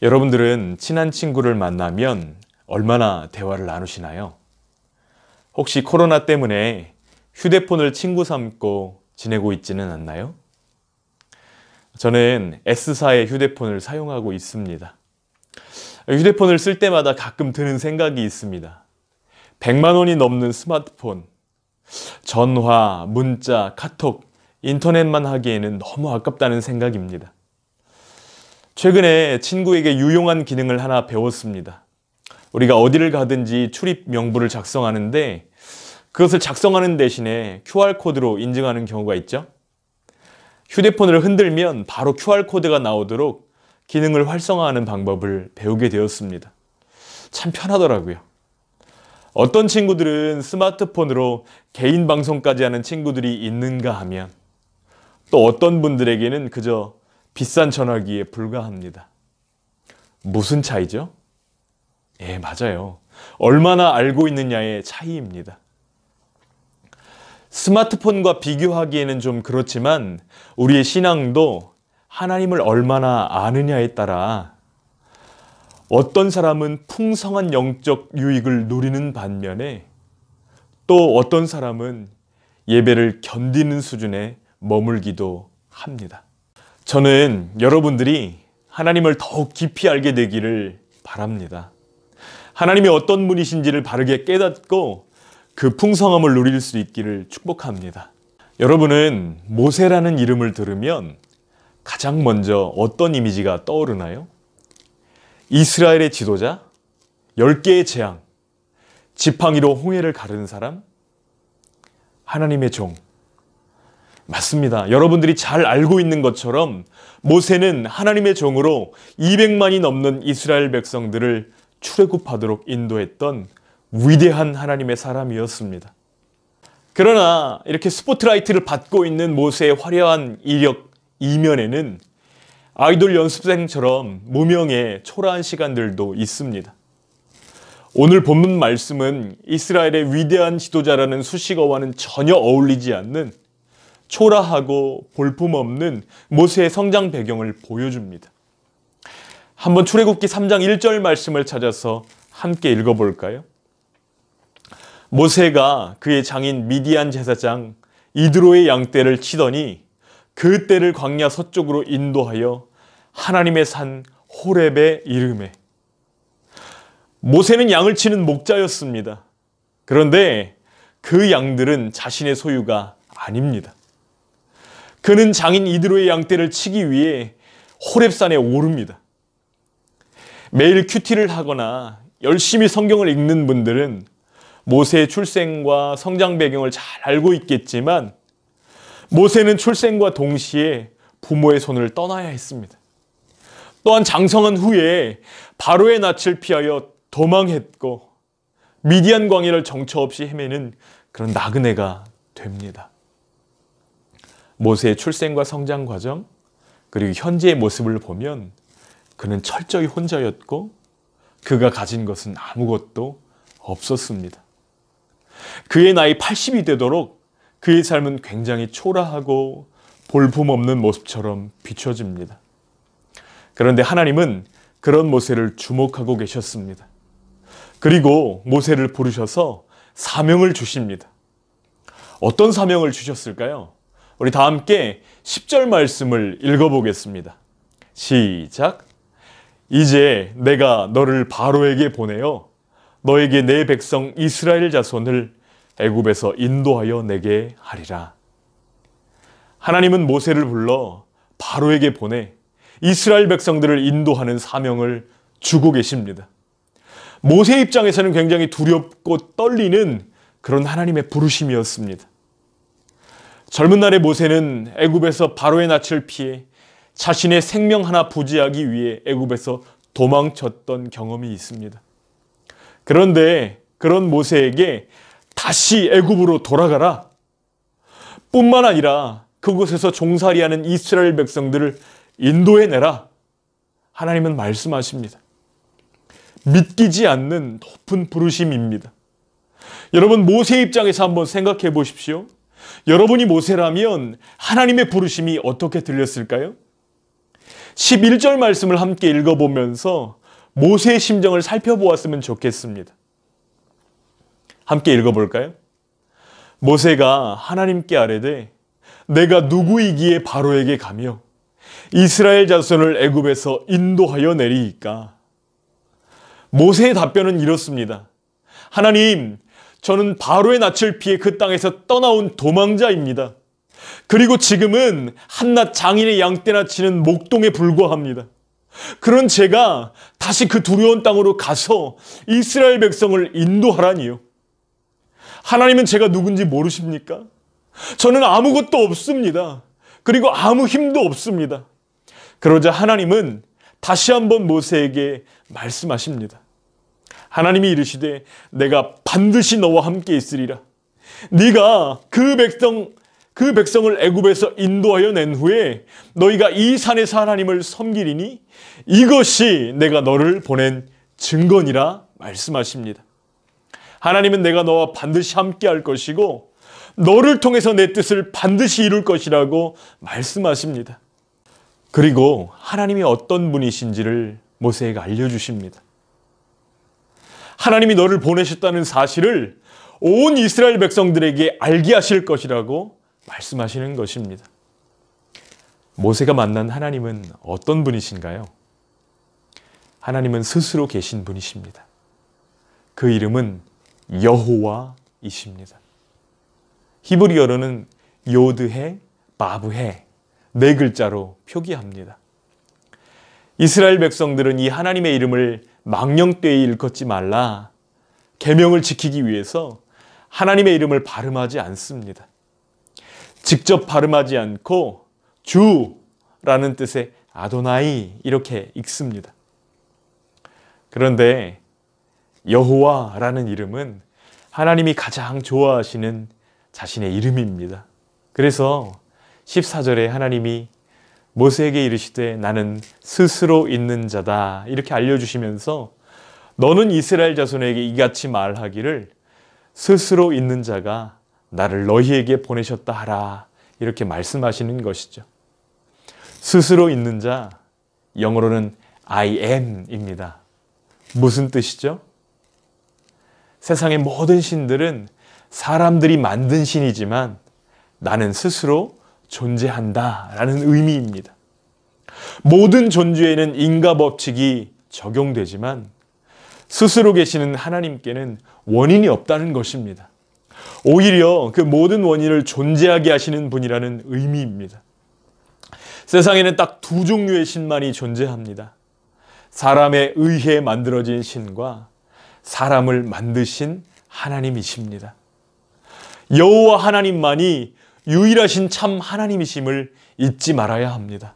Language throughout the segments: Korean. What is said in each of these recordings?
여러분들은 친한 친구를 만나면 얼마나 대화를 나누시나요? 혹시 코로나 때문에 휴대폰을 친구 삼고 지내고 있지는 않나요? 저는 S사의 휴대폰을 사용하고 있습니다. 휴대폰을 쓸 때마다 가끔 드는 생각이 있습니다. 100만 원이 넘는 스마트폰, 전화, 문자, 카톡, 인터넷만 하기에는 너무 아깝다는 생각입니다. 최근에 친구에게 유용한 기능을 하나 배웠습니다. 우리가 어디를 가든지 출입 명부를 작성하는데 그것을 작성하는 대신에 QR코드로 인증하는 경우가 있죠. 휴대폰을 흔들면 바로 QR코드가 나오도록 기능을 활성화하는 방법을 배우게 되었습니다. 참 편하더라고요. 어떤 친구들은 스마트폰으로 개인 방송까지 하는 친구들이 있는가 하면 또 어떤 분들에게는 그저 비싼 전화기에 불과합니다. 무슨 차이죠? 예, 맞아요. 얼마나 알고 있느냐의 차이입니다. 스마트폰과 비교하기에는 좀 그렇지만 우리의 신앙도 하나님을 얼마나 아느냐에 따라 어떤 사람은 풍성한 영적 유익을 누리는 반면에 또 어떤 사람은 예배를 견디는 수준에 머물기도 합니다. 저는 여러분들이 하나님을 더욱 깊이 알게 되기를 바랍니다. 하나님이 어떤 분이신지를 바르게 깨닫고 그 풍성함을 누릴 수 있기를 축복합니다. 여러분은 모세라는 이름을 들으면 가장 먼저 어떤 이미지가 떠오르나요? 이스라엘의 지도자, 10개의 재앙, 지팡이로 홍해를 가르는 사람, 하나님의 종. 맞습니다. 여러분들이 잘 알고 있는 것처럼 모세는 하나님의 종으로 200만이 넘는 이스라엘 백성들을 출애굽하도록 인도했던 위대한 하나님의 사람이었습니다. 그러나 이렇게 스포트라이트를 받고 있는 모세의 화려한 이력 이면에는 아이돌 연습생처럼 무명의 초라한 시간들도 있습니다. 오늘 본문 말씀은 이스라엘의 위대한 지도자라는 수식어와는 전혀 어울리지 않는 초라하고 볼품없는 모세의 성장 배경을 보여줍니다. 한번 출애굽기 3장 1절 말씀을 찾아서 함께 읽어볼까요? 모세가 그의 장인 미디안 제사장 이드로의 양떼를 치더니 그 떼를 광야 서쪽으로 인도하여 하나님의 산 호렙에 이르매. 모세는 양을 치는 목자였습니다. 그런데 그 양들은 자신의 소유가 아닙니다. 그는 장인 이드로의 양떼를 치기 위해 호렙산에 오릅니다. 매일 큐티를 하거나 열심히 성경을 읽는 분들은 모세의 출생과 성장 배경을 잘 알고 있겠지만 모세는 출생과 동시에 부모의 손을 떠나야 했습니다. 또한 장성한 후에 바로의 낯을 피하여 도망했고 미디안 광야를 정처 없이 헤매는 그런 나그네가 됩니다. 모세의 출생과 성장 과정 그리고 현재의 모습을 보면 그는 철저히 혼자였고 그가 가진 것은 아무것도 없었습니다. 그의 나이 80이 되도록 그의 삶은 굉장히 초라하고 볼품없는 모습처럼 비춰집니다. 그런데 하나님은 그런 모세를 주목하고 계셨습니다. 그리고 모세를 부르셔서 사명을 주십니다. 어떤 사명을 주셨을까요? 우리 다 함께 10절 말씀을 읽어보겠습니다. 시작. 이제 내가 너를 바로에게 보내어 너에게 내 백성 이스라엘 자손을 애굽에서 인도하여 내게 하리라. 하나님은 모세를 불러 바로에게 보내 이스라엘 백성들을 인도하는 사명을 주고 계십니다. 모세 입장에서는 굉장히 두렵고 떨리는 그런 하나님의 부르심이었습니다. 젊은 날의 모세는 애굽에서 바로의 낯을 피해 자신의 생명 하나 부지하기 위해 애굽에서 도망쳤던 경험이 있습니다. 그런데 그런 모세에게 다시 애굽으로 돌아가라 뿐만 아니라 그곳에서 종살이하는 이스라엘 백성들을 인도해내라. 하나님은 말씀하십니다. 믿기지 않는 높은 부르심입니다. 여러분 모세 입장에서 한번 생각해 보십시오. 여러분이 모세라면 하나님의 부르심이 어떻게 들렸을까요? 11절 말씀을 함께 읽어보면서 모세의 심정을 살펴보았으면 좋겠습니다. 함께 읽어볼까요? 모세가 하나님께 아뢰되 내가 누구이기에 바로에게 가며 이스라엘 자손을 애굽에서 인도하여 내리이까? 모세의 답변은 이렇습니다. 하나님, 저는 바로의 낯을 피해 그 땅에서 떠나온 도망자입니다. 그리고 지금은 한낱 장인의 양떼나 치는 목동에 불과합니다. 그런 제가 다시 그 두려운 땅으로 가서 이스라엘 백성을 인도하라니요. 하나님은 제가 누군지 모르십니까? 저는 아무것도 없습니다. 그리고 아무 힘도 없습니다. 그러자 하나님은 다시 한번 모세에게 말씀하십니다. 하나님이 이르시되 내가 반드시 너와 함께 있으리라. 네가 그 백성을 애굽에서 인도하여 낸 후에 너희가 이 산에서 하나님을 섬기리니 이것이 내가 너를 보낸 증거니라 말씀하십니다. 하나님은 내가 너와 반드시 함께 할 것이고 너를 통해서 내 뜻을 반드시 이룰 것이라고 말씀하십니다. 그리고 하나님이 어떤 분이신지를 모세에게 알려주십니다. 하나님이 너를 보내셨다는 사실을 온 이스라엘 백성들에게 알게 하실 것이라고 말씀하시는 것입니다. 모세가 만난 하나님은 어떤 분이신가요? 하나님은 스스로 계신 분이십니다. 그 이름은 여호와이십니다. 히브리어로는 요드해, 바브해 네 글자로 표기합니다. 이스라엘 백성들은 이 하나님의 이름을 망령되이 일컫지 말라, 계명을 지키기 위해서 하나님의 이름을 발음하지 않습니다. 직접 발음하지 않고 주라는 뜻의 아도나이 이렇게 읽습니다. 그런데 여호와라는 이름은 하나님이 가장 좋아하시는 자신의 이름입니다. 그래서 14절에 하나님이 모세에게 이르시되 나는 스스로 있는 자다 이렇게 알려주시면서 너는 이스라엘 자손에게 이같이 말하기를 스스로 있는 자가 나를 너희에게 보내셨다 하라 이렇게 말씀하시는 것이죠. 스스로 있는 자, 영어로는 I am입니다. 무슨 뜻이죠? 세상의 모든 신들은 사람들이 만든 신이지만 나는 스스로 존재한다 라는 의미입니다. 모든 존재에는 인과 법칙이 적용되지만 스스로 계시는 하나님께는 원인이 없다는 것입니다. 오히려 그 모든 원인을 존재하게 하시는 분이라는 의미입니다. 세상에는 딱 두 종류의 신만이 존재합니다. 사람에 의해 만들어진 신과 사람을 만드신 하나님이십니다. 여호와 하나님만이 유일하신 참 하나님이심을 잊지 말아야 합니다.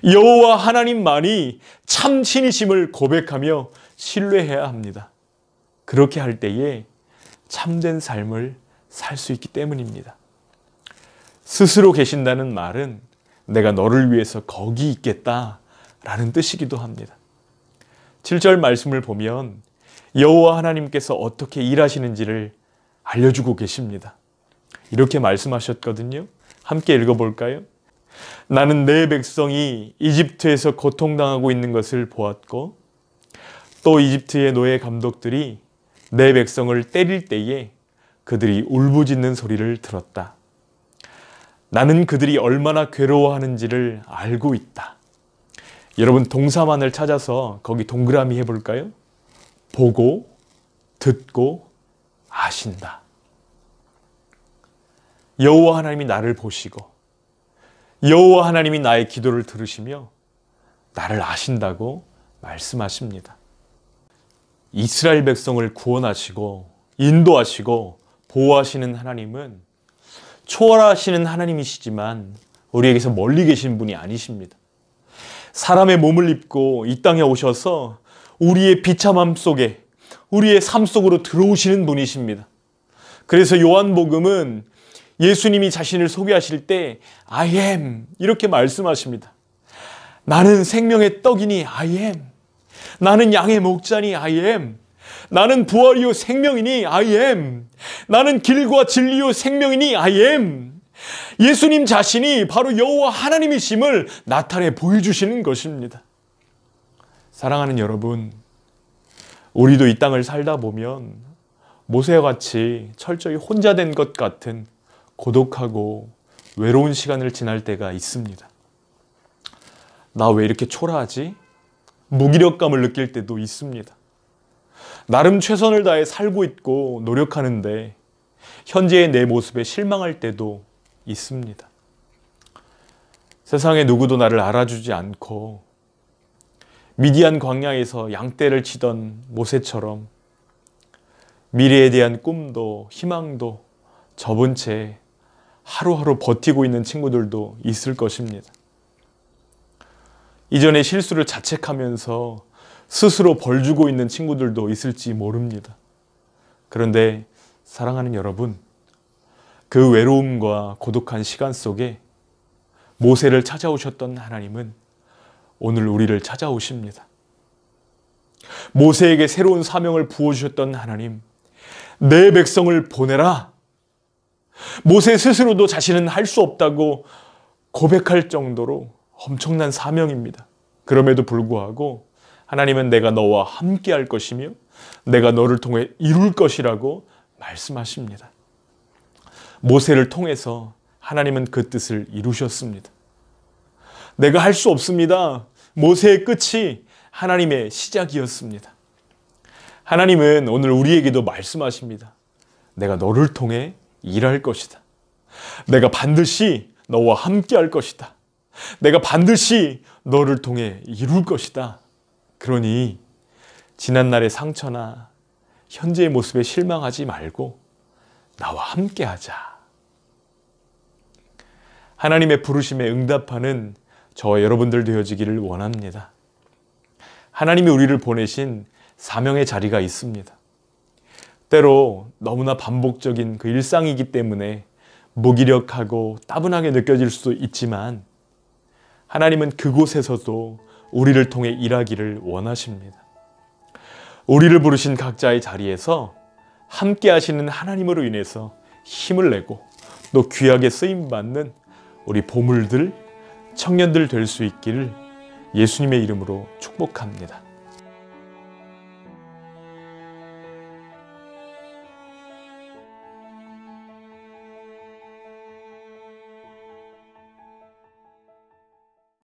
여호와 하나님만이 참 신이심을 고백하며 신뢰해야 합니다. 그렇게 할 때에 참된 삶을 살 수 있기 때문입니다. 스스로 계신다는 말은 내가 너를 위해서 거기 있겠다라는 뜻이기도 합니다. 7절 말씀을 보면 여호와 하나님께서 어떻게 일하시는지를 알려주고 계십니다. 이렇게 말씀하셨거든요. 함께 읽어볼까요? 나는 내 백성이 이집트에서 고통당하고 있는 것을 보았고 또 이집트의 노예 감독들이 내 백성을 때릴 때에 그들이 울부짖는 소리를 들었다. 나는 그들이 얼마나 괴로워하는지를 알고 있다. 여러분 동사만을 찾아서 거기 동그라미 해볼까요? 보고, 듣고, 아신다. 여호와 하나님이 나를 보시고 여호와 하나님이 나의 기도를 들으시며 나를 아신다고 말씀하십니다. 이스라엘 백성을 구원하시고 인도하시고 보호하시는 하나님은 초월하시는 하나님이시지만 우리에게서 멀리 계신 분이 아니십니다. 사람의 몸을 입고 이 땅에 오셔서 우리의 비참함 속에 우리의 삶 속으로 들어오시는 분이십니다. 그래서 요한복음은 예수님이 자신을 소개하실 때 I am 이렇게 말씀하십니다. 나는 생명의 떡이니 I am. 나는 양의 목자니 I am. 나는 부활이요 생명이니 I am. 나는 길과 진리요 생명이니 I am. 예수님 자신이 바로 여호와 하나님이심을 나타내 보여주시는 것입니다. 사랑하는 여러분, 우리도 이 땅을 살다 보면 모세와 같이 철저히 혼자 된 것 같은 고독하고 외로운 시간을 지날 때가 있습니다. 나 왜 이렇게 초라하지? 무기력감을 느낄 때도 있습니다. 나름 최선을 다해 살고 있고 노력하는데 현재의 내 모습에 실망할 때도 있습니다. 세상에 누구도 나를 알아주지 않고 미디안 광야에서 양떼를 치던 모세처럼 미래에 대한 꿈도 희망도 접은 채 하루하루 버티고 있는 친구들도 있을 것입니다. 이전에 실수를 자책하면서 스스로 벌 주고 있는 친구들도 있을지 모릅니다. 그런데 사랑하는 여러분, 그 외로움과 고독한 시간 속에 모세를 찾아오셨던 하나님은 오늘 우리를 찾아오십니다. 모세에게 새로운 사명을 부어주셨던 하나님, 내 백성을 보내라. 모세 스스로도 자신은 할 수 없다고 고백할 정도로 엄청난 사명입니다. 그럼에도 불구하고 하나님은 내가 너와 함께 할 것이며 내가 너를 통해 이룰 것이라고 말씀하십니다. 모세를 통해서 하나님은 그 뜻을 이루셨습니다. 내가 할 수 없습니다. 모세의 끝이 하나님의 시작이었습니다. 하나님은 오늘 우리에게도 말씀하십니다. 내가 너를 통해 일할 것이다. 내가 반드시 너와 함께 할 것이다. 내가 반드시 너를 통해 이룰 것이다. 그러니 지난날의 상처나 현재의 모습에 실망하지 말고 나와 함께 하자. 하나님의 부르심에 응답하는 저와 여러분들 되어지기를 원합니다. 하나님이 우리를 보내신 사명의 자리가 있습니다. 때로 너무나 반복적인 그 일상이기 때문에 무기력하고 따분하게 느껴질 수도 있지만 하나님은 그곳에서도 우리를 통해 일하기를 원하십니다. 우리를 부르신 각자의 자리에서 함께 하시는 하나님으로 인해서 힘을 내고 또 귀하게 쓰임받는 우리 보물들, 청년들 될 수 있기를 예수님의 이름으로 축복합니다.